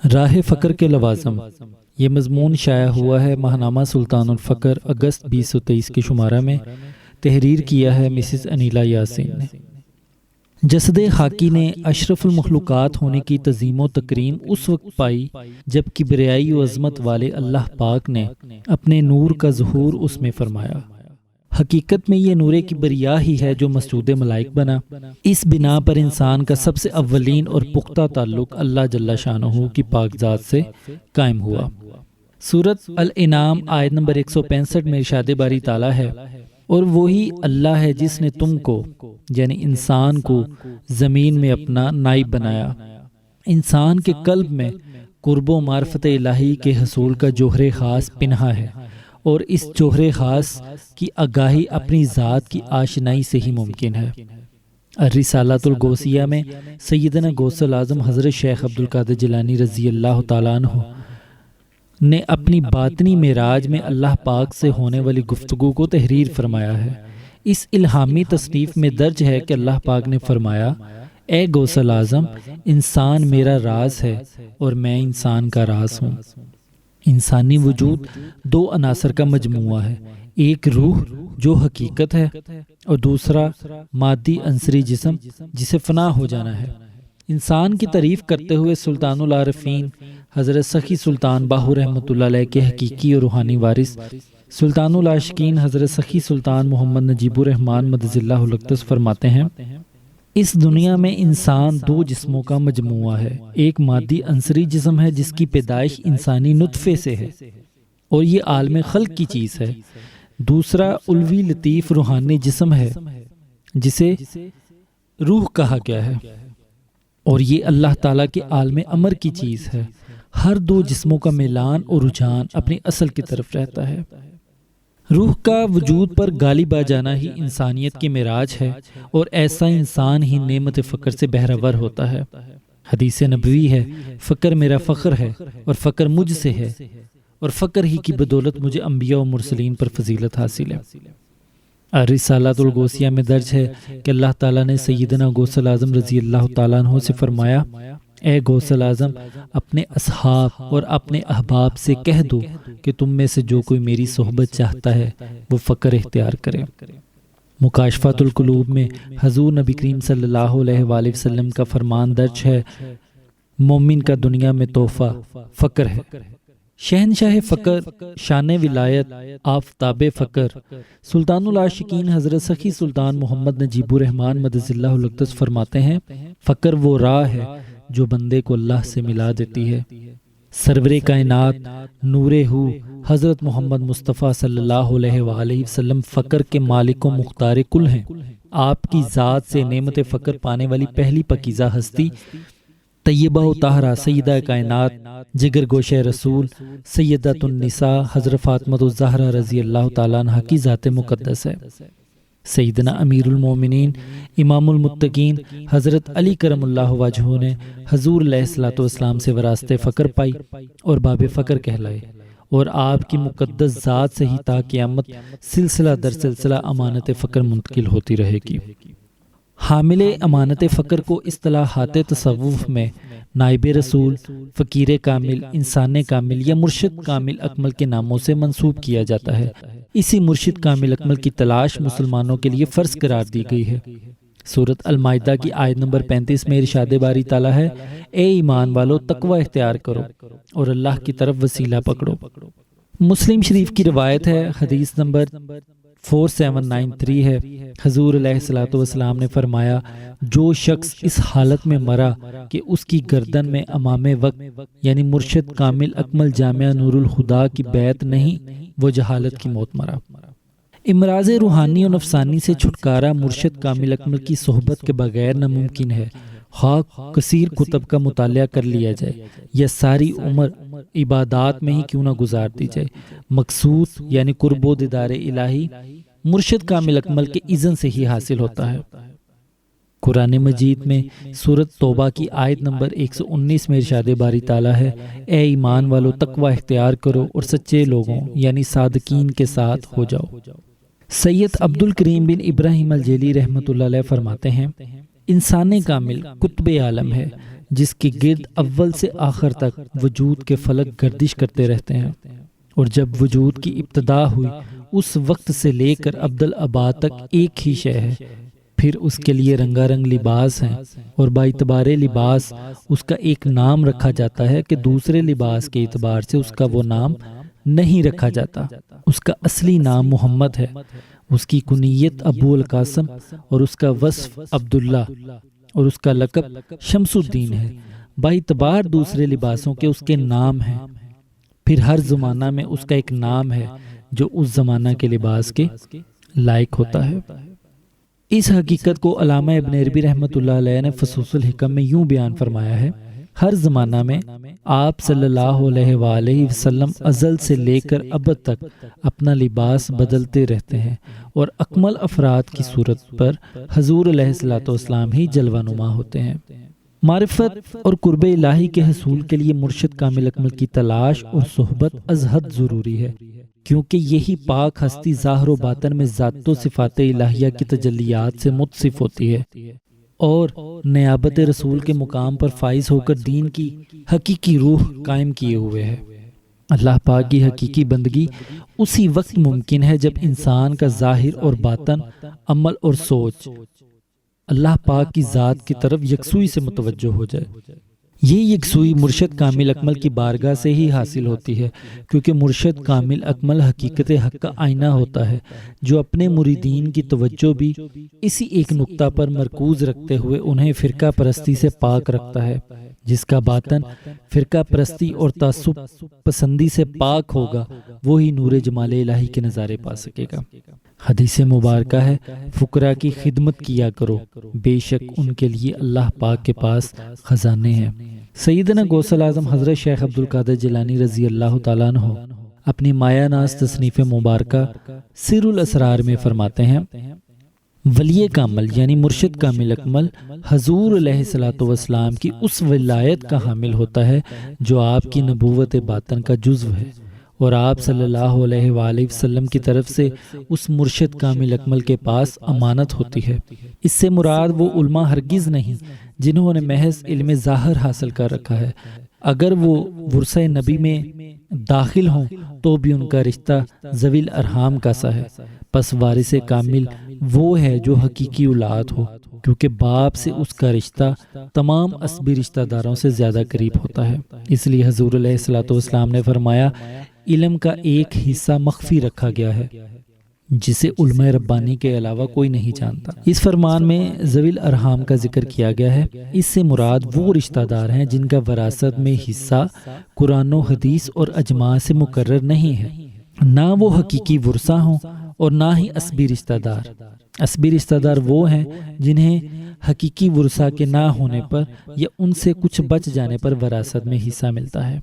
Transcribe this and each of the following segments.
راہ فقر کے لوازم، یہ مضمون شائع ہوا ہے ماہنامہ سلطان الفقر اگست 2023 کے شمارہ میں۔ تحریر کیا ہے مسز انیلا یاسین نے۔ جسد خاکی نے اشرف المخلوقات ہونے کی تعظیم و تکریم اس وقت پائی جب کبریائی و عظمت والے اللہ پاک نے اپنے نور کا ظہور اس میں فرمایا۔ حقیقت میں یہ نور کبریا ہی ہے جو مسجود ملائک بنا۔ اس بنا پر انسان کا سب سے اولین اور پختہ تعلق اللہ جل شانہ کی پاک ذات سے قائم ہوا۔ سورۃ الانعام آیت نمبر 165 میں ارشاد باری تعالیٰ ہے، اور وہی اللہ ہے جس نے تم کو یعنی انسان کو زمین میں اپنا نائب بنایا۔ انسان کے قلب میں قرب و معرفت الہی کے حصول کا جوہر خاص پنہا ہے، اور اس جوہر خاص کی آگاہی اپنی ذات کی آشنائی سے ہی ممکن ہے۔ الرسالۃ الغوثیہ میں سیدنا غوث الاعظم حضرت شیخ عبدالقادر جیلانی رضی اللہ تعالیٰ عنہ نے اپنی باطنی معراج میں اللہ پاک سے ہونے والی گفتگو کو تحریر فرمایا ہے۔ اس الہامی تصنیف میں درج ہے کہ اللہ پاک نے فرمایا، اے غوث الاعظم، انسان میرا راز ہے اور میں انسان کا راز ہوں۔ انسانی وجود دو عناصر کا مجموعہ ہے، ایک روح جو حقیقت ہے اور دوسرا مادی عنصری جسم جسے فنا ہو جانا ہے۔ انسان کی تعریف کرتے ہوئے سلطان العارفین حضرت سخی سلطان باہو رحمۃ اللہ علیہ کے حقیقی اور روحانی وارث سلطان العاشقین حضرت سخی سلطان محمد نجیب الرحمن مدظ اللہ الاقدس فرماتے ہیں، اس دنیا میں انسان دو جسموں کا مجموعہ ہے، ایک مادی عنصری جسم ہے جس کی پیدائش انسانی نطفے سے ہے اور یہ عالم خلق کی چیز ہے، دوسرا علوی لطیف روحانی جسم ہے جسے روح کہا گیا ہے، اور یہ اللہ تعالیٰ کے عالم امر کی چیز ہے۔ ہر دو جسموں کا میلان اور رجحان اپنی اصل کی طرف رہتا ہے۔ روح کا وجود پر غالب آ جانا ہی انسانیت کی معراج ہے، اور ایسا انسان ہی نعمت فقر سے بہرہور ہوتا ہے۔ حدیث نبوی ہے، فقر میرا فخر ہے اور فقر مجھ سے ہے، اور فقر ہی کی بدولت مجھے انبیاء و مرسلین پر فضیلت حاصل ہے۔ الرسالۃ الغوثیہ میں درج ہے کہ اللہ تعالیٰ نے سیدنا غوث الاعظم رضی اللہ تعالیٰ عنہ سے فرمایا، اے غوث الاعظم، اپنے اصحاب اور اپنے احباب سے کہہ دو کہ تم میں سے جو کوئی میری صحبت چاہتا ہے وہ فقر اختیار کرے۔ مکاشفۃ القلوب میں حضور نبی کریم صلی اللہ علیہ وآلہ وسلم کا فرمان درج ہے، مومن کا دنیا میں تحفہ فقر ہے۔ شہنشاہ فقر، شان ولایت، آفتاب فقر سلطان العاشقین حضرت سخی سلطان محمد نجیب الرحمن مدظ اللہ الاقدس فرماتے ہیں، فقر وہ راہ ہے جو بندے کو اللہ سے ملا دیتی ہے۔ سرور کائنات نور ہو حضرت محمد مصطفیٰ صلی اللہ علیہ وآلہ وسلم فقر کے مالک و مختار کل ہیں۔ آپ کی ذات سے نعمت فقر پانے والی پہلی پاکیزہ ہستی طیبہ و طاہرہ سیدہ کائنات جگر گوشہ رسول سیدۃ النساء حضرت فاطمہ الزہرا رضی اللہ تعالیٰ عنہ کی ذات مقدس ہے۔ سیدنا امیر المومنین امام المتقین حضرت علی کرم اللہ وجہہ نے حضور علیہ الصلوۃ والسلام سے وراثت فقر پائی اور باب فقر کہلائے، اور آپ کی مقدس ذات سے ہی تا قیامت سلسلہ در سلسلہ امانت فقر منتقل ہوتی رہے گی۔ حامل امانت فقر کو اصطلاحات تصوف میں نائب رسول، فقیر کامل، انسان کامل یا مرشد کامل اکمل کے ناموں سے منسوب کیا جاتا ہے۔ اسی مرشد کامل اکمل کی تلاش مسلمانوں کے لیے فرض قرار دی گئی ہے۔ سورۃ المائدہ کی آیت نمبر 35 میں ارشاد باری تعالیٰ ہے، اے ایمان والو، تقوی اختیار کرو اور اللہ کی طرف وسیلہ پکڑو۔ مسلم شریف کی روایت ہے، حدیث نمبر 4793 ہے، حضور علیہ الصلوۃ والسلام نے فرمایا، جو شخص اس حالت میں مرا کہ اس کی گردن میں امام وقت یعنی مرشد کامل اکمل جامعہ نور الہدیٰ کی بیعت نہیں، وہ جہالت کی موت مرا۔ امراض روحانی و نفسانی سے چھٹکارا مرشد کامل اکمل کی صحبت کے بغیر ناممکن ہے، خواہ کثیر کتب کا مطالعہ کر لیا جائے یا ساری عمر عبادات میں ہی کیوں نہ گزار دی جائے۔ مقصود یعنی قرب و دیدار الہی مرشد کامل اکمل کے اذن سے ہی حاصل ہوتا ہے۔ قرآن مجید میں سورۃ توبہ کی آیت نمبر 119 میں ارشاد باری تعالیٰ ہے، اے ایمان والو، تقوی اختیار کرو اور سچے لوگوں یعنی صادقین کے ساتھ ہو جاؤ۔ سید عبد الکریم بن ابراہیم الجیلی رحمۃ اللہ علیہ فرماتے ہیں، انسان کامل قطب عالم ہے، جس کے گرد اول سے آخر تک وجود کے فلک گردش کرتے رہتے ہیں، اور جب وجود کی ابتدا ہوئی اس وقت سے لے کر ابدالآباد تک ایک ہی شے ہے، پھر اس کے لیے رنگا رنگ لباس ہیں، اور باعتبار لباس اس کا ایک نام رکھا جاتا ہے کہ دوسرے لباس کے اعتبار سے اس کا وہ نام نہیں رکھا جاتا۔ اس کا اصلی نام محمد ہے، اس کی کنیت ابو القاسم، اور اس کا وصف عبداللہ، اور اس کا لقب شمس الدین ہے۔ باعتبار دوسرے لباسوں کے اس کے نام ہیں، پھر ہر زمانہ میں اس کا ایک نام ہے جو اس زمانہ کے لباس کے لائق ہوتا ہے۔ اس حقیقت کو علامہ ابن عربی رحمۃ اللہ علیہ نے فصوص الحکم میں یوں بیان فرمایا ہے: ہر زمانہ میں آپ صلی اللہ علیہ وآلہ وسلم ازل سے لے کر ابد تک اپنا لباس بدلتے رہتے ہیں، اور اکمل افراد کی صورت پر حضور علیہ الصلوۃ والسلام ہی جلوہ نما ہوتے ہیں۔ معرفت اور قرب الہی کے حصول کے لیے مرشد کامل اکمل کی تلاش اور صحبت از حد ضروری ہے، کیونکہ یہی پاک ہستی ظاہر و باطن میں ذات و صفات الہیہ کی تجلیات سے متصف ہوتی ہے، اور نیابت رسول کے مقام پر فائز ہو کر دین کی حقیقی روح قائم کیے ہوئے ہے۔ اللہ پاک کی حقیقی بندگی اسی وقت ممکن ہے جب انسان کا ظاہر اور باطن، عمل اور سوچ اللہ پاک کی ذات کی طرف یکسوئی سے متوجہ ہو جائے۔ یہ یکسوئی مرشد کامل اکمل کی بارگاہ سے ہی حاصل ہوتی ہے، کیونکہ مرشد کامل اکمل حقیقت حق کا آئینہ ہوتا ہے، جو اپنے مریدین کی توجہ بھی اسی ایک نقطہ پر مرکوز رکھتے ہوئے انہیں فرقہ پرستی سے پاک رکھتا ہے۔ جس کا باطن فرقہ پرستی اور تعصب پسندی سے پاک ہوگا، وہی نور جمال الہی کے نظارے پا سکے گا۔ حدیث مبارکہ ہے: فقراء کی خدمت کیا کرو، بے شک ان کے لیے اللہ پاک کے پاس خزانے ہیں۔ سیدنا غوث الاعظم حضرت شیخ عبدالقادر جیلانی رضی اللہ تعالیٰ عنہ اپنی مایہ ناز تصنیف مبارکہ سر الاسرار میں فرماتے ہیں: ولی کامل یعنی مرشد کامل اکمل حضور علیہ الصلوۃ والسلام کی اس ولایت کا حامل ہوتا ہے جو آپ کی نبوت باطن کا جزو ہے، اور آپ صلی اللہ علیہ وآلہ وسلم کی طرف سے اس مرشد کامل اکمل کے پاس امانت ہوتی ہے۔ اس سے مراد وہ علماء ہرگز نہیں جنہوں نے محض علم ظاہر حاصل کر رکھا ہے، اگر وہ ورثہ نبی میں داخل ہوں تو بھی ان کا رشتہ ذوی الارحام کا سا ہے۔ پس وارث کامل وہ ہے جو حقیقی اولاد ہو، کیونکہ باپ سے اس کا رشتہ تمام عصبی رشتہ داروں سے زیادہ قریب ہوتا ہے۔ اس لیے حضور علیہ الصلوۃ والسلام نے فرمایا: علم کا ایک حصہ مخفی رکھا گیا ہے جسے علماء ربانی کے علاوہ کوئی نہیں جانتا۔ اس فرمان میں ذوی الارحام کا ذکر کیا گیا ہے۔ اس سے مراد وہ رشتہ دار ہیں جن کا وراثت میں حصہ قرآن و حدیث اور اجماع سے مقرر نہیں ہے، نہ وہ حقیقی ورثہ ہوں اور نہ ہی عصبی رشتہ دار۔ عصبی رشتہ دار وہ ہیں جنہیں حقیقی ورثہ کے نہ ہونے پر یا ان سے کچھ بچ جانے پر وراثت میں حصہ ملتا ہے۔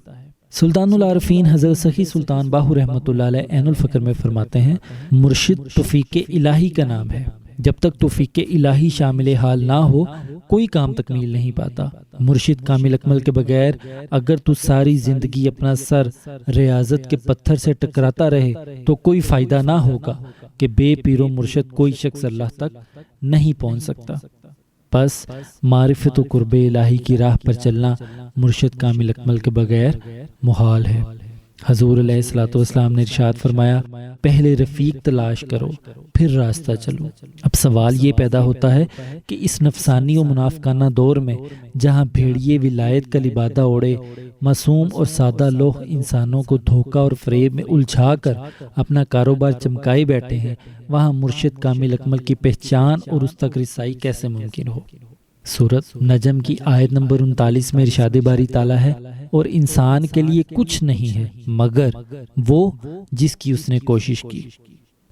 سلطان العارفین حضرت سخی سلطان باہو رحمۃ اللہ علیہ عین الفقر میں فرماتے ہیں: مرشد توفیق الہی کا نام ہے۔ جب تک توفیق الہی شامل حال نہ ہو کوئی کام تکمیل نہیں پاتا۔ مرشد کامل اکمل کے بغیر اگر تو ساری زندگی اپنا سر ریاضت کے پتھر سے ٹکراتا رہے تو کوئی فائدہ نہ ہوگا کہ بے پیر و مرشد کوئی شخص اللہ تک نہیں پہنچ سکتا۔ پس معرفت و قرب الہی کی راہ پر چلنا مرشد کامل اکمل کے بغیر محال ہے۔ حضور علیہ الصلوۃ والسلام نے ارشاد فرمایا: پہلے رفیق تلاش کرو پھر راستہ چلو۔ اب سوال یہ پیدا ہوتا ہے کہ اس نفسانی و منافقانہ دور میں جہاں بھیڑیے ولایت کا لبادہ اوڑے معصوم اور سادہ لوگ انسانوں کو دھوکہ اور فریب میں الجھا کر اپنا کاروبار چمکائے بیٹھے ہیں، وہاں مرشد کامل اکمل کی پہچان اور اس تک رسائی کیسے ممکن ہو؟ سورۃ نجم کی آیت نمبر 39 میں ارشاد باری تعالیٰ ہے: اور انسان کے لیے کچھ نہیں ہے مگر وہ جس کی اس نے کوشش کی۔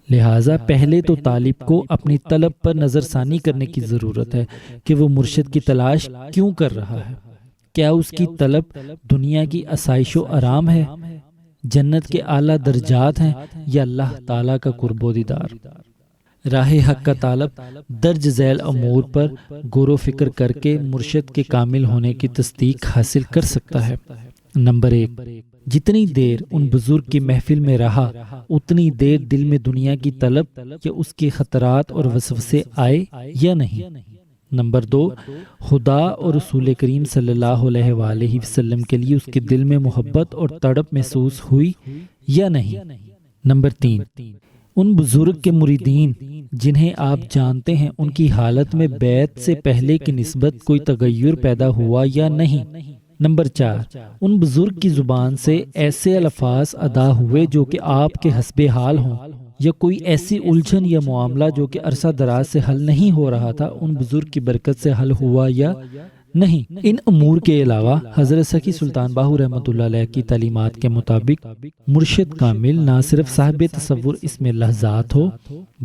لہٰذا پہلے تو طالب کو اپنی طلب پر نظر ثانی کرنے کی ضرورت ہے کہ وہ مرشد کی تلاش کیوں کر رہا ہے۔ کیا اس کی طلب دنیا کی آسائش و آرام ہے، جنت کے اعلیٰ درجات ہیں، یا اللہ تعالیٰ کا قرب و دیدار؟ راہ حق کا طالب درج ذیل امور پر غور و فکر کر کے مرشد کے کامل ہونے کی تصدیق حاصل کر سکتا ہے۔ نمبر 1، جتنی دیر ان بزرگ کی محفل میں رہا اتنی دیر دل میں دنیا کی طلب یا اس کے خطرات اور وسوسے آئے یا نہیں۔ نمبر 2، خدا اور رسول کریم صلی اللہ علیہ وآلہ وسلم کے لیے اس کے دل میں محبت اور تڑپ محسوس ہوئی یا نہیں۔ نمبر 3، ان بزرگ کے مریدین جنہیں آپ جانتے ہیں ان کی حالت میں بیعت سے پہلے کی نسبت کوئی تغیر پیدا ہوا یا نہیں۔ نمبر 4، ان بزرگ کی زبان سے ایسے الفاظ ادا ہوئے جو کہ آپ کے حسب حال ہوں، یا کوئی ایسی الجھن یا معاملہ جو کہ عرصہ دراز سے حل نہیں ہو رہا تھا ان بزرگ کی برکت سے حل ہوا یا نہیں۔ ان امور کے علاوہ حضرت سخی سلطان باہو رحمۃ اللہ علیہ کی تعلیمات کے مطابق مرشد کامل نہ صرف صاحب تصور اسم اللہ ذات ہو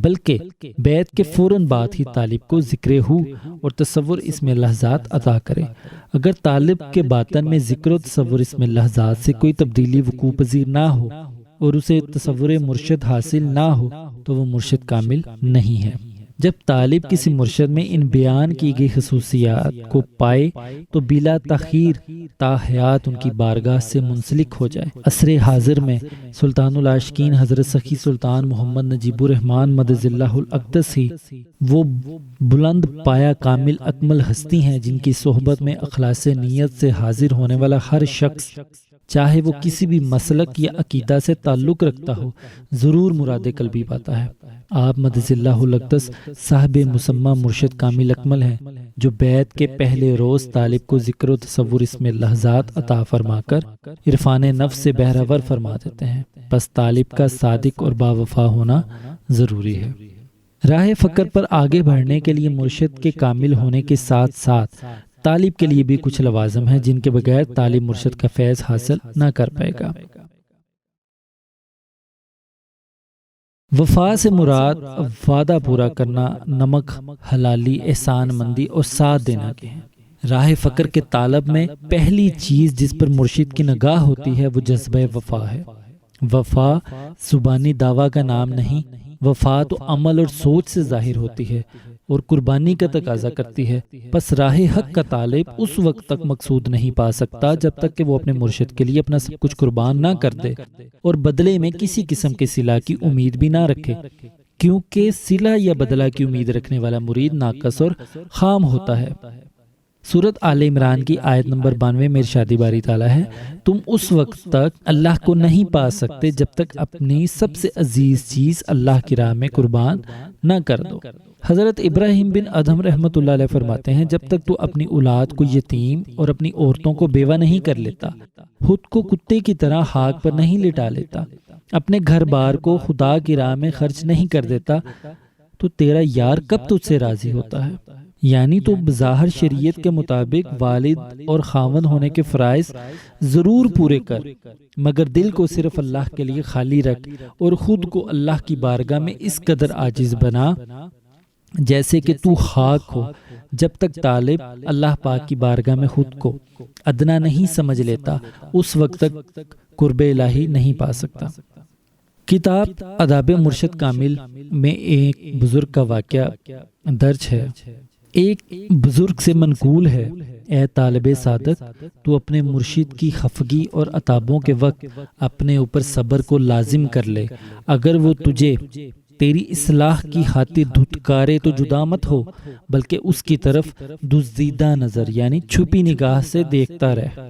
بلکہ بیعت کے فوراً بعد ہی طالب کو ذکر ہو اور تصور اسم اللہ ذات عطا کرے۔ اگر طالب کے باطن میں ذکر و تصور اسم اللہ ذات سے کوئی تبدیلی وقوع پذیر نہ ہو اور اسے تصور مرشد حاصل نہ ہو تو وہ مرشد کامل نہیں ہے۔ جب طالب کسی مرشد میں ان بیان کی گئی خصوصیات کو پائے تو بلا تاخیر تا حیات ان کی بارگاہ سے منسلک ہو جائے۔ عصر حاضر میں سلطان العاشقین حضرت سخی سلطان محمد نجیب الرحمن مدد اللہ الاقدس ہی وہ بلند پایا کامل اکمل ہستی ہیں جن کی صحبت میں اخلاص نیت سے حاضر ہونے والا ہر شخص چاہے وہ کسی بھی مسلک یا عقیدہ سے تعلق رکھتا ہو ضرور مراد قلبی پاتا ہے۔ آپ مدد اللہ الاقدس صاحب مسمى مرشد کامل اکمل ہیں جو بیعت کے پہلے روز طالب کو ذکر و تصور اسم اللہ ذات عطا فرما کر عرفان نفس سے بہرور فرما دیتے ہیں۔ پس طالب کا صادق اور باوفا ہونا ضروری ہے۔ راہ فقر پر آگے بڑھنے کے لیے مرشد کے کامل ہونے کے ساتھ ساتھ طالب کے لیے بھی کچھ لوازم ہیں جن کے بغیر طالب مرشد کا فیض حاصل نہ کر پائے گا۔ وفا سے مراد وعدہ پورا کرنا، نمک حلالی، احسان مندی اور ساتھ دینا کے ہیں۔ راہ فقر کے طالب میں پہلی چیز جس پر مرشد کی نگاہ ہوتی ہے وہ جذبہ وفا ہے۔ وفا زبانی دعویٰ کا نام نہیں، وفا تو عمل اور سوچ سے ظاہر ہوتی ہے اور قربانی کا تقاضا کرتی ہے۔ پس راہ حق کا طالب اس وقت تک مقصود نہیں پا سکتا جب تک کہ وہ اپنے مرشد کے لیے اپنا سب کچھ قربان نہ کر دے اور بدلے میں کسی قسم کے صلہ کی امید بھی نہ رکھے، کیونکہ صلہ یا بدلہ کی امید رکھنے والا مرید ناقص اور خام ہوتا ہے۔ سورت آل عمران کی آیت نمبر 92 میں ارشاد باری تعالیٰ ہے، تم اس وقت تک اللہ کو نہیں پا سکتے جب تک اپنی سب سے عزیز چیز اللہ کی راہ میں قربان نہ کر دو۔ حضرت ابراہیم بن ادھم رحمۃ اللہ علیہ فرماتے ہیں، جب تک تو اپنی اولاد کو یتیم اور اپنی عورتوں کو بیوہ نہیں کر لیتا، خود کو کتے کی طرح خاک پر نہیں لٹا لیتا، اپنے گھر بار کو خدا کی راہ میں خرچ نہیں کر دیتا، تو تیرا یار کب تجھ سے راضی ہوتا ہے؟ یعنی تو بظاہر شریعت کے مطابق والد اور خاوند ہونے کے فرائض ضرور پورے کر، مگر دل کو صرف اللہ کے لیے خالی رکھ اور خود کو اللہ کی بارگاہ میں اس قدر عاجز بنا جیسے کہ تو خاک ہو۔ جب تک طالب اللہ پاک کی بارگاہ میں خود کو ادنا نہیں سمجھ لیتا اس وقت تک قرب الہی نہیں پا سکتا۔ کتاب آداب مرشد کامل میں ایک بزرگ کا واقعہ درج ہے۔ ایک بزرگ سے منقول ہے، اے طالب صادق، تو اپنے مرشد کی خفگی اور عتابوں کے وقت اپنے اوپر صبر کو لازم کر لے۔ اگر وہ تجھے تیری اصلاح کی خاطر دھتکارے تو جدا مت ہو، بلکہ اس کی طرف دزدیدہ نظر یعنی چھپی نگاہ سے دیکھتا رہ،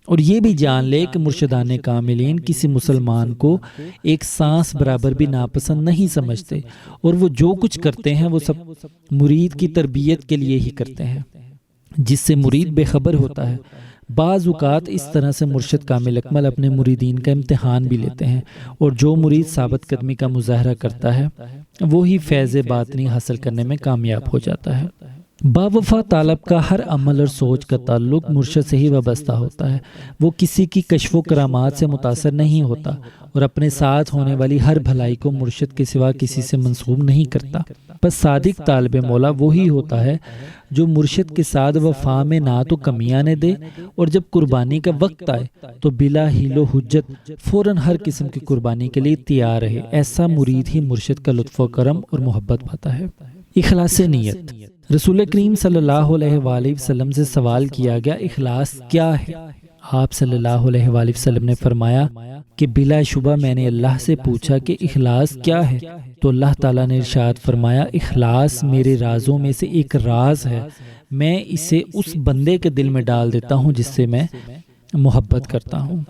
اور یہ بھی جان لے کہ مرشدان کاملین کسی مسلمان کو ایک سانس برابر بھی ناپسند نہیں سمجھتے، اور وہ جو کچھ کرتے ہیں وہ سب مرید کی تربیت کے لیے ہی کرتے ہیں، جس سے مرید بے خبر ہوتا ہے۔ بعض اوقات اس طرح سے مرشد کامل اکمل اپنے مریدین کا امتحان بھی لیتے ہیں، اور جو مرید ثابت قدمی کا مظاہرہ کرتا ہے وہی فیض باطنی حاصل کرنے میں کامیاب ہو جاتا ہے۔ باوفا طالب کا ہر عمل اور سوچ کا تعلق مرشد سے ہی وابستہ ہوتا ہے۔ وہ کسی کی کشف و کرامات سے متاثر نہیں ہوتا اور اپنے ساتھ ہونے والی ہر بھلائی کو مرشد کے سوا کسی سے منسوب نہیں کرتا۔ بس صادق طالب مولا وہی ہوتا ہے جو مرشد کے ساتھ وفا میں نہ تو کمی آنے دے، اور جب قربانی کا وقت آئے تو بلا حیل و حجت فوراً ہر قسم کی قربانی کے لیے تیار رہے۔ ایسا مرید ہی مرشد کا لطف و کرم اور محبت پاتا ہے۔ اخلاص نیت۔ رسول کریم صلی اللہ علیہ وآلہ وسلم سے سوال کیا گیا، اخلاص کیا ہے؟ آپ صلی اللہ علیہ وآلہ وسلم نے فرمایا کہ بلا شبہ میں نے اللہ سے پوچھا کہ اخلاص کیا ہے، تو اللہ تعالیٰ نے ارشاد فرمایا اخلاص میرے رازوں میں سے ایک راز ہے، میں اسے اس بندے کے دل میں ڈال دیتا ہوں جس سے میں محبت کرتا ہوں۔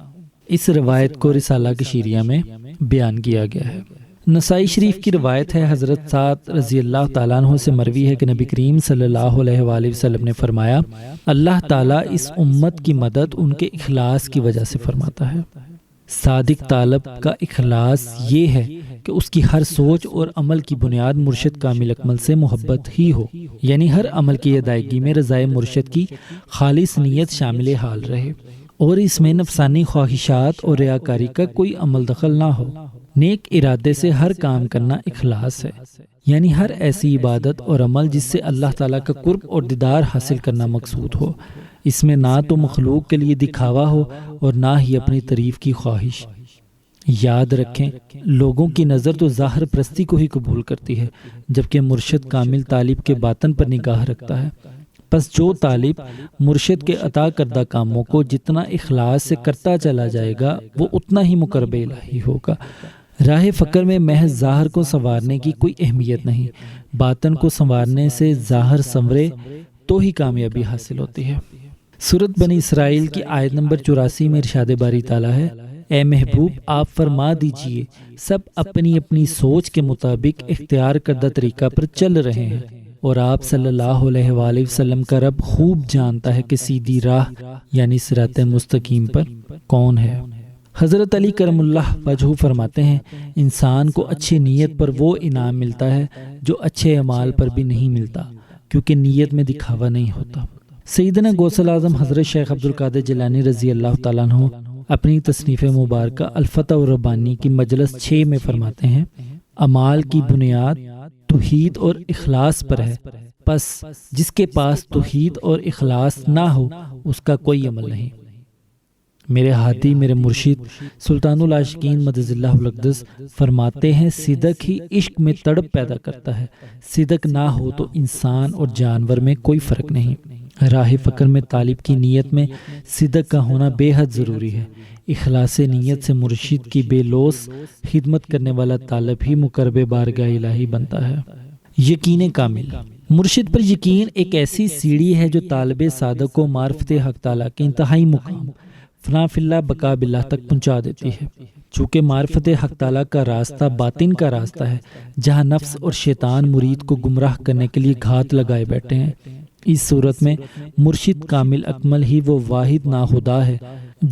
اس روایت کو رسالہ کشیریہ میں بیان کیا گیا ہے۔ نسائی شریف کی روایت ہے، حضرت سعد رضی اللہ تعالیٰ عنہ سے مروی ہے کہ نبی کریم صلی اللہ علیہ وآلہ وسلم نے فرمایا اللہ تعالیٰ اس امت کی مدد ان کے اخلاص کی وجہ سے فرماتا ہے۔ صادق طالب کا اخلاص یہ ہے کہ اس کی ہر سوچ اور عمل کی بنیاد مرشد کامل اکمل سے محبت ہی ہو، یعنی ہر عمل کی ادائیگی میں رضائے مرشد کی خالص نیت شامل حال رہے اور اس میں نفسانی خواہشات اور ریاکاری کا کوئی عمل دخل نہ ہو۔ نیک ارادے سے ہر کام کرنا اخلاص ہے، یعنی ہر ایسی عبادت اور عمل جس سے اللہ تعالیٰ کا قرب اور دیدار حاصل کرنا مقصود ہو۔ اس میں نہ تو مخلوق کے لیے دکھاوا ہو اور نہ ہی اپنی تعریف کی خواہش۔ یاد رکھیں لوگوں کی نظر تو ظاہر پرستی کو ہی قبول کرتی ہے، جبکہ مرشد کامل طالب کے باطن پر نگاہ رکھتا ہے۔ پس جو طالب مرشد کے عطا کردہ کاموں کو جتنا اخلاص سے کرتا چلا جائے گا وہ اتنا ہی مقرب الہی ہوگا۔ راہ فقر میں محض ظاہر کو سنوارنے کی کوئی اہمیت نہیں، باطن کو سنوارنے سے ظاہر سنورے تو ہی کامیابی حاصل ہوتی ہے۔ سورۃ بنی اسرائیل کی آیت نمبر 84 میں ارشاد باری تعالیٰ ہے، اے محبوب آپ فرما دیجئے سب اپنی اپنی سوچ کے مطابق اختیار کردہ طریقہ پر چل رہے ہیں، اور آپ صلی اللہ علیہ وآلہ وسلم کا رب خوب جانتا ہے کہ سیدھی راہ یعنی صراط مستقیم پر کون ہے۔ حضرت علی کرم اللہ وجہہ فرماتے ہیں انسان کو اچھی نیت پر وہ انعام ملتا ہے جو اچھے اعمال پر بھی نہیں ملتا، کیونکہ نیت میں دکھاوا نہیں ہوتا۔ سیدنا غوث اعظم حضرت شیخ عبدالقادر جیلانی رضی اللہ تعالیٰ عنہ اپنی تصنیف مبارکہ الفتح الربانی کی مجلس 6 میں فرماتے ہیں اعمال کی بنیاد توحید اور اخلاص پر ہے، پس جس کے پاس توحید اور اخلاص نہ ہو اس کا کوئی عمل نہیں۔ میرے ہادی میرے مرشد سلطان العاشقین مدد اللہ الاقدس فرماتے ہیں صدق ہی عشق میں تڑپ پیدا کرتا ہے، صدق نہ ہو تو انسان اور جانور میں کوئی فرق نہیں۔ راہ فقر میں طالب کی نیت میں صدق کا ہونا بے حد ضروری ہے۔ اخلاص نیت سے مرشد کی بے لوث خدمت کرنے والا طالب ہی مقرب بارگاہ الہی بنتا ہے۔ یقین کامل، مرشد پر یقین ایک ایسی سیڑھی ہے جو طالب صادق کو معرفت حق تعالیٰ کے انتہائی مقام فنا فی اللہ بقا باللہ تک پہنچا دیتی ہے۔ چونکہ معرفت حق تعالیٰ کا راستہ باطن کا راستہ ہے، جہاں نفس اور شیطان مرید کو گمراہ کرنے کے لیے گھات لگائے بیٹھے ہیں، اس صورت میں مرشد کامل اکمل ہی وہ واحد ناخدا ہے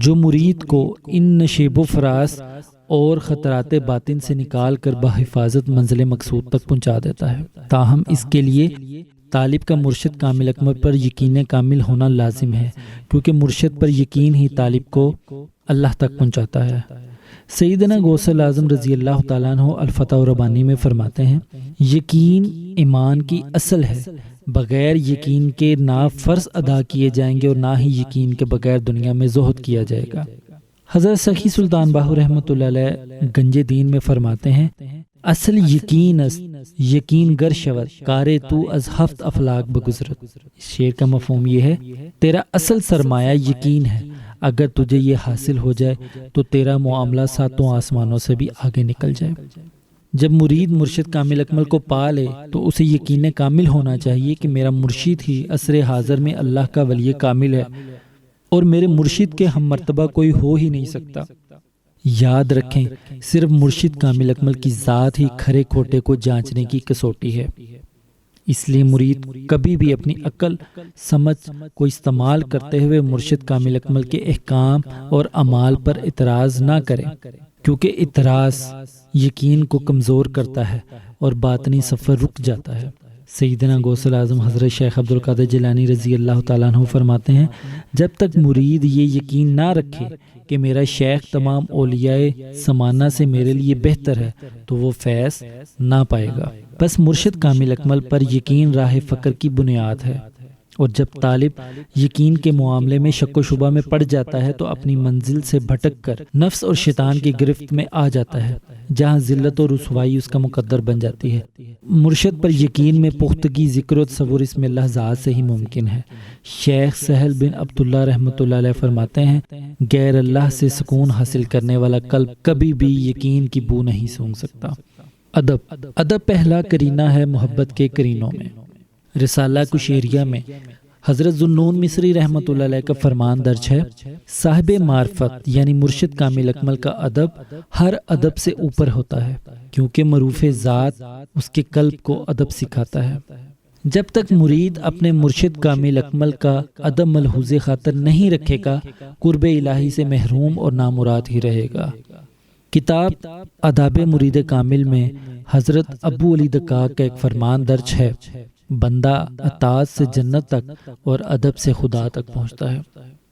جو مرید کو ان نشیب و فراز اور خطرات باطن سے نکال کر بحفاظت منزل مقصود تک پہنچا دیتا ہے۔ تاہم اس کے لیے طالب کا مرشد کامل اکمل پر یقین کامل ہونا لازم ہے، کیونکہ مرشد پر یقین ہی طالب کو اللہ تک پہنچاتا ہے۔ سیدنا غوث اعظم رضی اللہ تعالیٰ عنہ الفتح الربانی میں فرماتے ہیں یقین ایمان کی اصل ہے، بغیر یقین کے نہ فرض ادا کیے جائیں گے اور نہ ہی یقین کے بغیر دنیا میں زہد کیا جائے گا۔ حضرت سخی سلطان باہو رحمۃ اللہ علیہ گنج دین میں فرماتے ہیں اصل یقین است یقین گر شود کارے تو از ہفت افلاک بگزرت۔ اس شعر کا مفہوم یہ ہے تیرا اصل سرمایہ یقین ہے، اگر تجھے یہ حاصل ہو جائے تو تیرا معاملہ 7 آسمانوں سے بھی آگے نکل جائے۔ جب مرید مرشد کامل اکمل کو پا لے تو اسے یقین کامل ہونا چاہیے کہ میرا مرشد ہی عصر حاضر میں اللہ کا ولی کامل ہے اور میرے مرشد کے ہم مرتبہ کوئی ہو ہی نہیں سکتا۔ یاد رکھیں صرف مرشد کامل اکمل کی ذات ہی کھرے کھوٹے کو جانچنے کی کسوٹی ہے، اس لیے مرید کبھی بھی اپنی عقل سمجھ کو استعمال کرتے ہوئے مرشد کامل اکمل کے احکام اور اعمال پر اعتراض نہ کرے، کیونکہ اعتراض یقین کو کمزور کرتا ہے اور باطنی سفر رک جاتا ہے۔ سیدنا غوث اعظم حضرت شیخ عبدالقادر جیلانی رضی اللہ تعالیٰ عنہ فرماتے ہیں جب تک مرید یہ یقین نہ رکھے کہ میرا شیخ تمام اولیاء زمانہ سے میرے لیے بہتر ہے تو وہ فیض نہ پائے گا۔ بس مرشد کامل اکمل پر یقین راہ فقر کی بنیاد ہے۔ اور جب طالب یقین کے معاملے میں شک و شبہ میں پڑ جاتا ہے تو اپنی منزل سے بھٹک کر نفس اور شیطان کی گرفت میں آ جاتا ہے، جہاں ذلت اور رسوائی اس کا مقدر بن جاتی ہے۔ مرشد پر یقین میں پختگی، ذکر و تصور اس میں اللہ ذات سے ہی ممکن ہے۔ شیخ سہل بن عبداللہ رحمۃ اللہ علیہ فرماتے ہیں، غیر اللہ سے سکون حاصل کرنے والا قلب کبھی بھی یقین کی بو نہیں سونگھ سکتا۔ ادب پہلا کرینہ ہے محبت کے کرینوں میں۔ رسالہ کشیریہ میں حضرت ذوالنون مصری رحمۃ اللہ علیہ کا فرمان درج ہے، صاحب معرفت یعنی مرشد کامل اکمل کا ادب ہر ادب سے اوپر ہوتا ہے، کیونکہ معروف ذات اس کے قلب کو ادب سکھاتا ہے۔ جب تک مرید اپنے مرشد کامل اکمل کا ادب ملحوظ خاطر نہیں رکھے گا، قرب الہی سے محروم اور نامراد ہی رہے گا۔ کتاب آداب مرید کامل میں حضرت ابو علی دقاق کا ایک فرمان درج ہے، بندہ اطاعت سے جنت تک اور ادب سے خدا تک پہنچتا ہے۔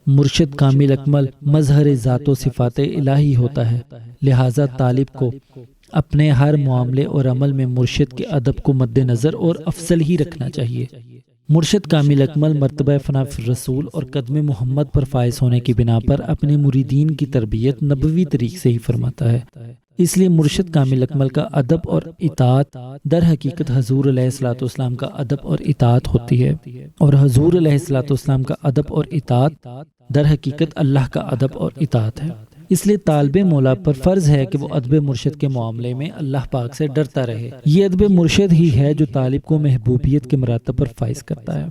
مرشد کامل اکمل مظہر ذات و صفات الہی ہوتا ہے، لہٰذا طالب کو اپنے ہر معاملے اور عمل میں مرشد کے ادب کو مد نظر اور افضل ہی رکھنا چاہیے۔ مرشد کامل اکمل مرتبہ فنا فی الرسول اور قدم محمد پر فائز ہونے کی بنا پر اپنے مریدین کی تربیت نبوی طریق سے ہی فرماتا ہے، اس لیے مرشد کامل اکمل کا ادب اور اطاعت در حقیقت حضور علیہ الصلوۃ والسلام کا ادب اور اطاعت ہوتی ہے، اور حضور علیہ الصلوۃ والسلام کا ادب اور اطاعت در حقیقت اللہ کا ادب اور اطاعت ہے۔ اس لیے طالب مولا پر فرض ہے کہ وہ ادب مرشد کے معاملے میں اللہ پاک سے ڈرتا رہے۔ یہ ادب مرشد ہی ہے جو طالب کو محبوبیت کے مراتب پر فائز کرتا ہے۔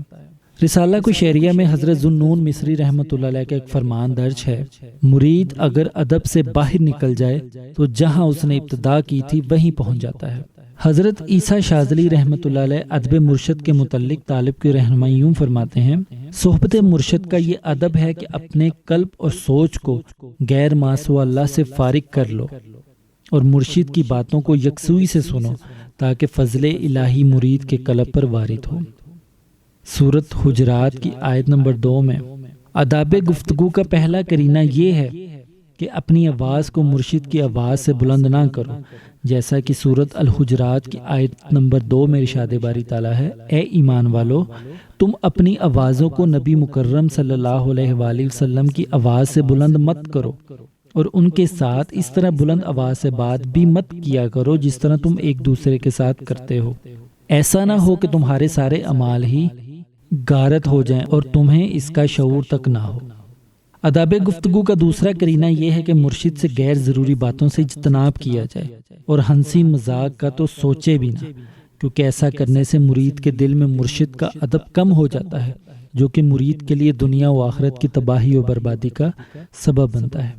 رسالہ کشیریہ میں حضرت ذوالنون مصری رحمۃ اللہ علیہ کا ایک فرمان درج ہے، مرید اگر ادب سے باہر نکل جائے تو جہاں اس نے ابتدا کی تھی وہیں پہنچ جاتا ہے۔ حضرت عیسیٰ شاذلی رحمۃ اللہ علیہ ادب مرشد کے متعلق طالب کی رہنمائی یوں فرماتے ہیں، صحبت مرشد کا یہ ادب ہے کہ اپنے قلب اور سوچ کو غیر ما سوا اللہ سے فارغ کر لو اور مرشد کی باتوں کو یکسوئی سے سنو تاکہ فضل الہی مرید کے قلب پر وارد ہو۔ سورۃ حجرات کی آیت نمبر 2 میں آداب گفتگو کا پہلا کرینہ یہ ہے کہ اپنی آواز کو مرشد کی آواز سے بلند نہ کرو، جیسا کہ سورۃ الحجرات کی آیت نمبر 2 میں ارشاد باری تعالیٰ ہے، اے ایمان والو تم اپنی آوازوں کو نبی مکرم صلی اللہ علیہ وآلہ وسلم کی آواز سے بلند مت کرو، اور ان کے ساتھ اس طرح بلند آواز سے بات بھی مت کیا کرو جس طرح تم ایک دوسرے کے ساتھ کرتے ہو، ایسا نہ ہو کہ تمہارے سارے اعمال ہی غارت ہو جائیں اور تمہیں اس کا شعور تک نہ ہو۔ آداب گفتگو کا دوسرا کرینہ یہ ہے کہ مرشد سے غیر ضروری باتوں سے اجتناب کیا جائے اور ہنسی مذاق کا تو سوچے بھی نہ، کیونکہ ایسا کرنے سے مرید کے دل میں مرشد کا ادب کم ہو جاتا ہے، جو کہ مرید کے لیے دنیا و آخرت کی تباہی و بربادی کا سبب بنتا ہے۔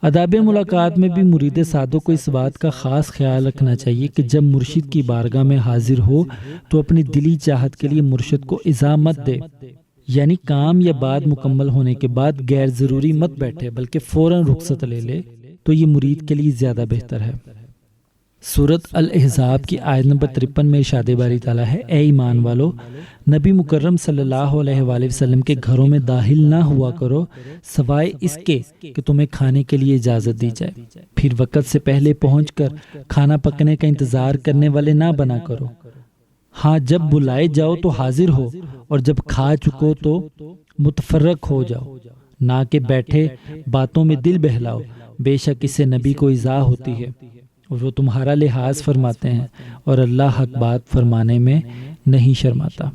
آداب ملاقات میں بھی مرید صادق کو اس بات کا خاص خیال رکھنا چاہیے کہ جب مرشد کی بارگاہ میں حاضر ہو تو اپنی دلی چاہت کے لیے مرشد کو اذا مت دے، یعنی کام یا بات مکمل ہونے کے بعد غیر ضروری مت بیٹھے بلکہ فوراً رخصت لے لے تو یہ مرید کے لیے زیادہ بہتر ہے۔ سورۃ الاحزاب کی آیت نمبر 53 میں ارشاد باری تعالیٰ ہے، اے ایمان والو نبی مکرم صلی اللہ علیہ وآلہ وسلم کے گھروں میں داخل نہ ہوا کرو سوائے اس کے کہ تمہیں کھانے کے لیے اجازت دی جائے، پھر وقت سے پہلے پہنچ کر کھانا پکنے کا انتظار کرنے والے نہ بنا کرو، ہاں جب بلائے جاؤ تو حاضر ہو اور جب کھا چکو تو متفرق ہو جاؤ، نہ کہ بیٹھے باتوں میں دل بہلاؤ، بے شک اس سے نبی کو ایذا ہوتی ہے اور وہ تمہارا لحاظ فرماتے ہیں اور اللہ حق بات فرمانے میں نہیں شرماتا۔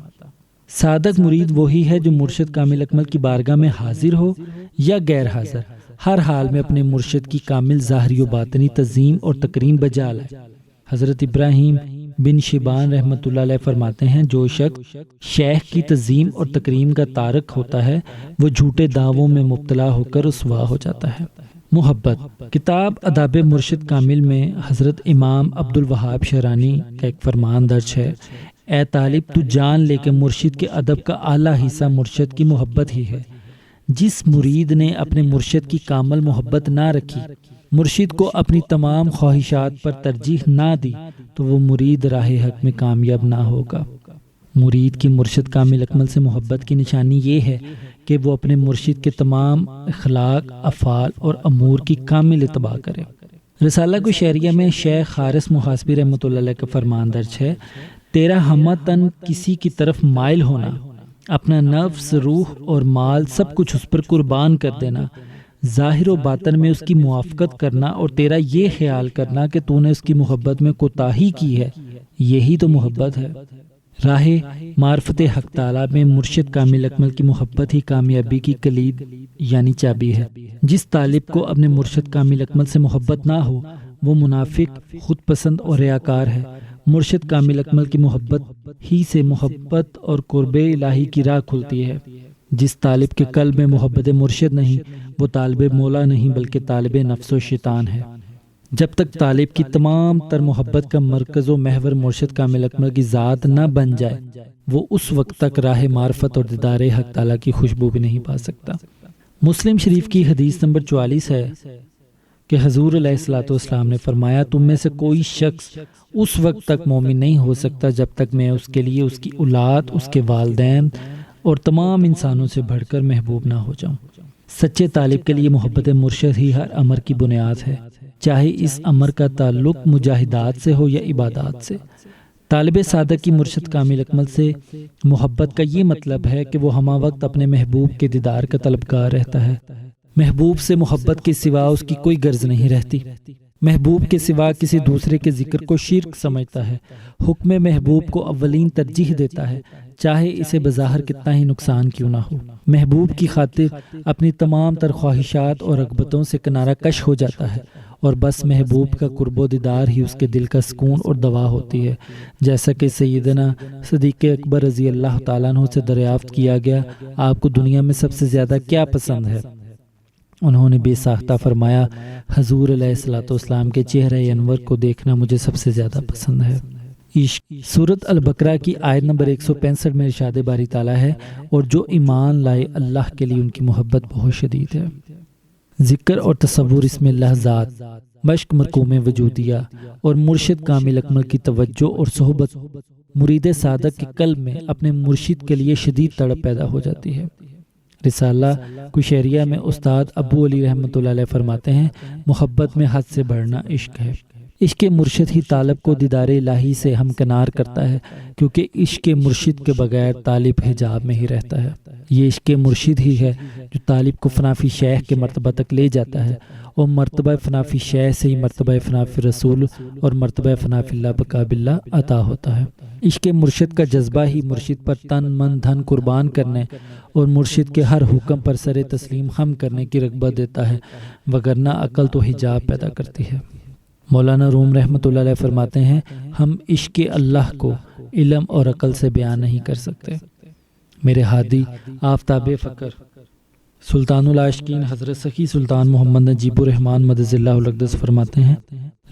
صادق مرید وہی ہے جو مرشد کامل اکمل کی بارگاہ میں حاضر ہو یا غیر حاضر، ہر حال میں اپنے مرشد کی کامل ظاہری و باطنی تعظیم اور تکریم بجا لائے۔ حضرت ابراہیم بن شیبان رحمۃ اللہ علیہ فرماتے ہیں، جو شخص شیخ کی تعظیم اور تکریم کا تارک ہوتا ہے وہ جھوٹے دعووں میں مبتلا ہو کر رسوا ہو جاتا ہے۔ محبت کتاب آداب مرشد کامل میں حضرت امام عبد الوہاب شرانی کا ایک فرمان درج ہے، اے طالب تو جان لے کہ مرشد کے ادب کا اعلیٰ حصہ مرشد کی محبت ہی ہے۔ جس مرید نے اپنے مرشد کی کامل محبت نہ رکھی، مرشد کو اپنی تمام خواہشات پر ترجیح نہ دی تو وہ مرید راہ حق میں کامیاب نہ ہوگا۔ مرید کی مرشد کامل اکمل سے محبت کی نشانی یہ ہے کہ وہ اپنے مرشد کے تمام اخلاق، افعال اور امور کی کامل اتباع کرے۔ رسالہ کشیریہ میں شیخ حارث محاسبی رحمۃ اللہ علیہ کا فرمان درج ہے، تیرا ہمہ تن کسی کی طرف مائل ہونا اپنا نفس، روح اور مال سب کچھ اس پر قربان کر دینا، ظاہر و باطن میں اس کی موافقت کرنا اور تیرا یہ خیال کرنا کہ تو نے اس کی محبت میں کوتاہی کی ہے، یہی تو محبت ہے۔ راہ معرفت حق تعالیٰ میں مرشد کامل اکمل کی محبت ہی کامیابی کی کلید یعنی چابی ہے۔ جس طالب کو اپنے مرشد کامل اکمل سے محبت نہ ہو وہ منافق، خود پسند اور ریاکار ہے۔ مرشد کامل اکمل کی محبت ہی سے محبت اور قرب الہی کی راہ کھلتی ہے۔ جس طالب کے قلب میں محبت مرشد نہیں وہ طالب مولا نہیں بلکہ طالب نفس و شیطان ہے۔ جب تک طالب کی تمام تر محبت کا مرکز و محور مرشد کامل اکمل کی ذات نہ بن جائے وہ اس وقت تک راہ معرفت اور دیدار حق تعالیٰ کی خوشبو بھی نہیں پا سکتا۔ مسلم شریف کی حدیث نمبر 44 ہے کہ حضور علیہ الصلوۃ والسلام نے فرمایا، تم میں سے کوئی شخص اس وقت تک مومن نہیں ہو سکتا جب تک میں اس کے لیے اس کی اولاد، اس کے والدین اور تمام انسانوں سے بڑھ کر محبوب نہ ہو جاؤں۔ سچے طالب کے لیے محبت مرشد ہی ہر امر کی بنیاد ہے، چاہے اس امر کا تعلق مجاہدات سے ہو یا عبادات سے۔ طالب صادق کی مرشد کامل اکمل سے محبت کا یہ مطلب ہے کہ وہ ہمہ وقت اپنے محبوب کے دیدار کا طلبگار رہتا ہے۔ محبوب سے محبت کے سوا اس کی کوئی غرض نہیں رہتی۔ محبوب کے سوا کسی دوسرے کے ذکر کو شرک سمجھتا ہے۔ حکم محبوب کو اولین ترجیح دیتا ہے، چاہے اسے بظاہر کتنا ہی نقصان کیوں نہ ہو۔ محبوب کی خاطر اپنی تمام تر خواہشات اور رغبتوں سے کنارہ کش ہو جاتا ہے اور بس محبوب کا قرب و دیدار ہی اس کے دل کا سکون اور دوا ہوتی ہے۔ جیسا کہ سیدنا صدیق اکبر رضی اللہ تعالیٰ عنہ سے دریافت کیا گیا، آپ کو دنیا میں سب سے زیادہ کیا پسند ہے؟ انہوں نے بے ساختہ فرمایا، حضور علیہ الصلوۃ والسلام کے چہرہ انور کو دیکھنا مجھے سب سے زیادہ پسند ہے۔ عشق سورۃ البقرہ کی آیت نمبر 165 میں ارشاد باری تعالیٰ ہے، اور جو ایمان لائے اللہ کے لیے ان کی محبت بہت شدید ہے۔ ذکر اور تصور اس میں لحظات، مشق مرکوم وجودیہ اور مرشد کامل اکمل کی توجہ اور صحبت مرید صادق کے قلب میں اپنے مرشد کے لیے شدید تڑپ پیدا ہو جاتی ہے۔ رسالہ کشیریہ میں استاد ابو علی رحمۃ اللہ علیہ فرماتے ہیں، محبت میں حد سے بڑھنا عشق ہے۔ عشق مرشد ہی طالب کو دیدار الہی سے ہمکنار کرتا ہے، کیونکہ عشق مرشد کے بغیر طالب حجاب میں ہی رہتا ہے۔ یہ عشق مرشد ہی ہے جو طالب کو فنافی شیخ کے مرتبہ تک لے جاتا ہے، اور مرتبہ فنافی شیخ سے ہی مرتبہ فنافی رسول اور مرتبہ فنافی اللہ بقا باللہ عطا ہوتا ہے۔ عشق مرشد کا جذبہ ہی مرشد پر تن من دھن قربان کرنے اور مرشد کے ہر حکم پر سر تسلیم خم کرنے کی رغبت دیتا ہے، وگرنہ عقل تو حجاب پیدا کرتی ہے۔ مولانا روم رحمۃ اللہ علیہ فرماتے ہیں، ہم عشق اللہ کو علم اور عقل سے بیان نہیں کر سکتے۔ میرے ہادی آفتاب فقر سلطان العاشقین حضرت سخی سلطان محمد نجیب الرحمن مدد اللہ الاقدس فرماتے ہیں،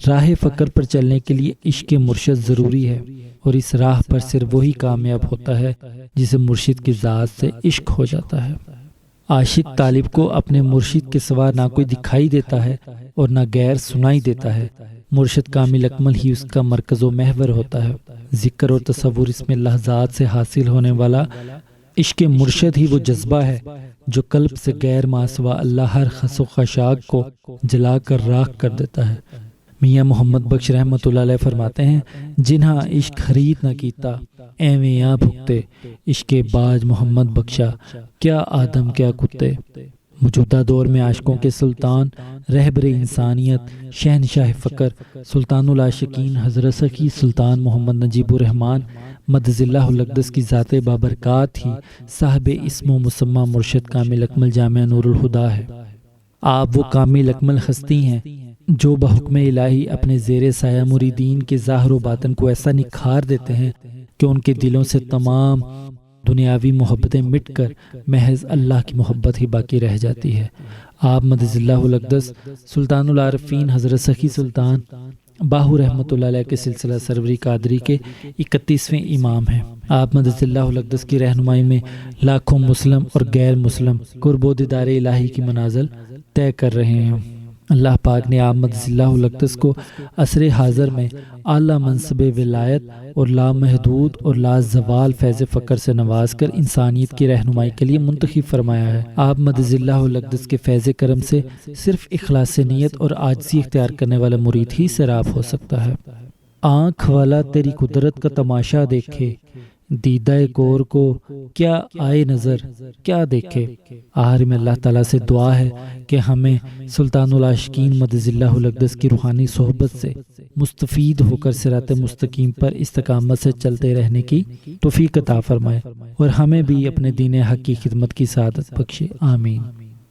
راہ فقر پر چلنے کے لیے عشق مرشد ضروری ہے، اور اس راہ پر صرف وہی کامیاب ہوتا ہے جسے مرشد کی ذات سے عشق ہو جاتا ہے۔ عاشق طالب کو اپنے مرشد کے سوا نہ کوئی دکھائی دیتا ہے اور نہ غیر سنائی دیتا ہے۔ مرشد کامل اکمل ہی اس کا مرکز و محور ہوتا ہے۔ ذکر اور تصور اس میں لحظات سے حاصل ہونے والا عشق مرشد ہی وہ جذبہ ہے جو قلب سے غیر ما سوا اللہ ہر خس و خشاک کو جلا کر راکھ کر دیتا ہے۔ میاں محمد بخش رحمۃ اللہ علیہ فرماتے ہیں، جنہاں عشق خرید نہ کیتا ایویں یا بھگتے، عشق باج محمد بخشا کیا آدم کیا کتے۔ موجودہ دور میں عاشقوں کے سلطان، رہبر انسانیت، شہنشاہ فقر سلطان العاشقین حضرت سخی سلطان محمد نجیب الرحمن مدد اللہ الاقدس کی ذات بابرکات ہی صاحب اسم و مسمى مرشد کامل اکمل جامع نور الہدا ہے۔ آپ وہ کامل اکمل ہستی ہیں جو بحکم الہی اپنے زیر سایہ مریدین کے ظاہر و باطن کو ایسا نکھار دیتے ہیں کہ ان کے دلوں سے تمام دنیاوی محبتیں مٹ کر محض اللہ کی محبت ہی باقی رہ جاتی ہے۔ آپ مدد اللہ الاقدس سلطان العارفین حضرت سخی سلطان باہو رحمۃ اللہ علیہ کے سلسلہ سروری قادری کے 31ویں امام ہیں۔ آپ مدد اللہ الاقدس کی رہنمائی میں لاکھوں مسلم اور غیر مسلم قرب و دیدار الہی کی منازل طے کر رہے ہیں۔ اللہ پاک نے آپ مدد اللہ الاقدس کو عصر حاضر میں اعلیٰ منصب ولایت اور لامحدود اور لازوال فیض فقر سے نواز کر انسانیت کی رہنمائی کے لیے منتخب فرمایا ہے۔ آپ مدد اللہ الاقدس کے فیض کرم سے صرف اخلاص نیت اور عاجزی اختیار کرنے والا مرید ہی سیراب ہو سکتا ہے۔ آنکھ والا تیری قدرت کا تماشا دیکھے، دیدہ کور کو کیا آئے نظر، کیا دیکھے۔ آخر میں اللہ تعالیٰ سے دعا ہے کہ ہمیں سلطان العاشقین مدظ اللہ الاقدس کی روحانی صحبت سے مستفید ہو کر صراط مستقیم پر استقامت سے چلتے رہنے کی توفیق عطا فرمائے، اور ہمیں بھی اپنے دین حق کی خدمت کی سعادت بخشے، آمین۔